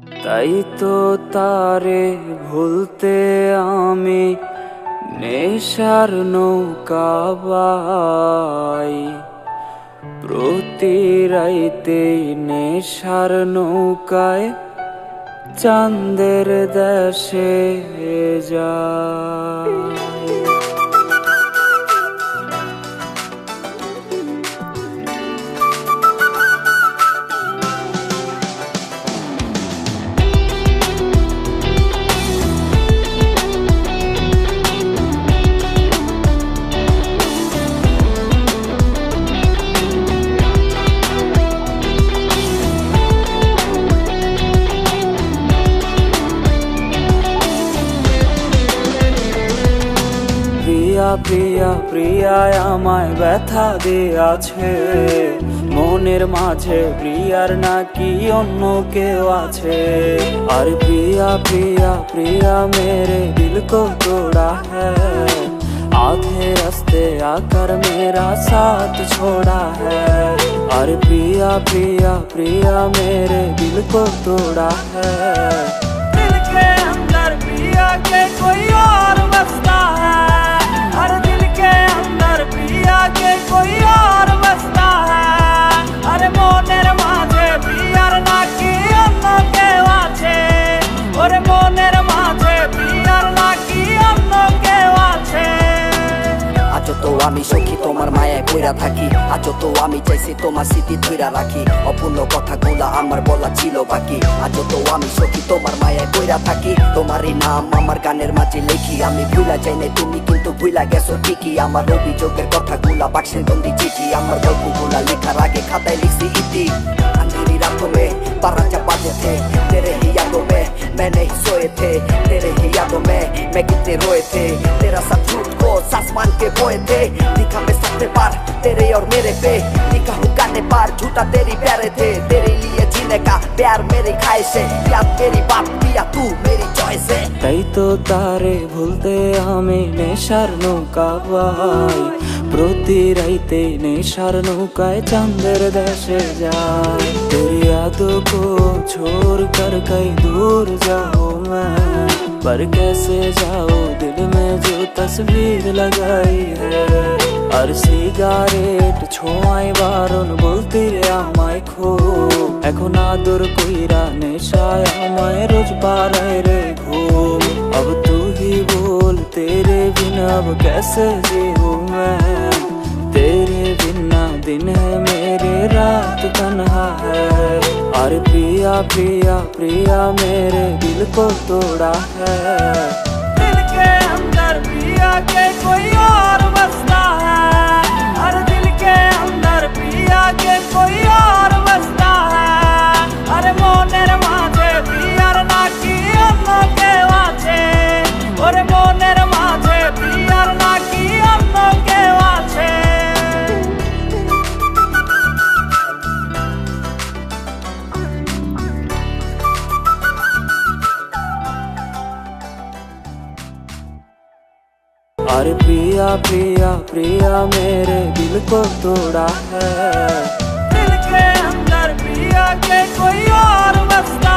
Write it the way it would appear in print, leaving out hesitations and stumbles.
তাই তো তারে ভুলতে আমি নেশার নৌকা বাই, প্রতি রাইতে নেশার নৌকায় চাঁদের দেশে যায়। প্রিয়া প্রিয়া প্রিয়ায় আমায় ব্যথা দিয়াছে, মনের মাঝে প্রিয়ার নাকি অন্য কেউ আছে। আর প্রিয়া প্রিয়া প্রিয়া मेरे दिल को तोड़ा है, आधे रास्ते आकर मेरा साथ छोड़ा है। और प्रिया प्रिया प्रिया मेरे दिल को तोड़ा है, दिल के अंदर प्रिया के कोई और बसता है। हर दिल के अंदर प्रिया के कोई और बसता है। अरे मोनेर माझे प्रियार नाकी अन्न केउ आछे, ओरे मोनेर माझे प्रियार नाकी अन्न केउ आछे। আজও তো আমি সখী তোমার মায়ায় পইরা থাকি, আজও তো আমি চাইছি তোমার স্মৃতি ধইরা রাখি, অপূর্ণ কথাগুলা আমার বলা ছিল বাকি। আজও তো আমি সখী তোমার মায়ায় পইরা থাকি, তোমারই নাম আমার গানের মাঝে লেখি। আমি ভুলা যাই না তুমি কিন্তু ভুলা গেছো ঠিকই, আমার অভিযোগের কথাগুলা বাক্সের বন্দি চিঠি। আমার গল্পগুলা লেখার আগে খাতায় লিখছি ইতি। अंधेरी रातों में 12 बजे थे, तेरे ही यादों में मैं नहीं सोए थे, तेरे ही यादों में मैं कितने रोए थे। तेरा सब झूठ को सांस मान के बोए थे, लिखा मैं सबसे पार तेरे और मेरे पे, लिखा हूँ गाने पार झूठा तेरी प्यारे थे। तेरे लिए जीने का प्यार मेरी ख्वाहिश है, याद मेरी बात पिया तू मेरी चॉइस है। তাই তো তারে ভুলতে আমি নেশার নৌকা বাই, প্রতি রাইতে নেশার নৌকায় চাঁদের দেশে যায়। तेरी यादों को छोड़ कर कहीं दूर जाओ मैं, पर कैसे जाओ दिल में जो तस्वीर लगाई है। আর সিগারেট ছোঁয়ায় বারণ বলতে রে আমায় খো, এখন আদর কইরা নেশায় আমায় রোজ পারায় রে ঘুম। अब तू ही बोल तेरे बिना अब कैसे जीऊं मैं, तेरे बिना दिन है मेरे रात तन्हा है। और प्रिया प्रिया प्रिया मेरे दिल को तोड़ा है, दिल के अंदर प्रिया के कोई और बसता है। हर दिल के अंदर प्रिया के कोई और बसता है। अरे मोनेर माझे प्रियार नाकी अन्न केउ आछे, ओरे मोनेर माझे प्रियार नाकी अन्न केउ आछे। और प्रिया प्रिया प्रिया मेरे दिल को तोड़ा है, दिल के अंदर प्रिया के कोई और बसता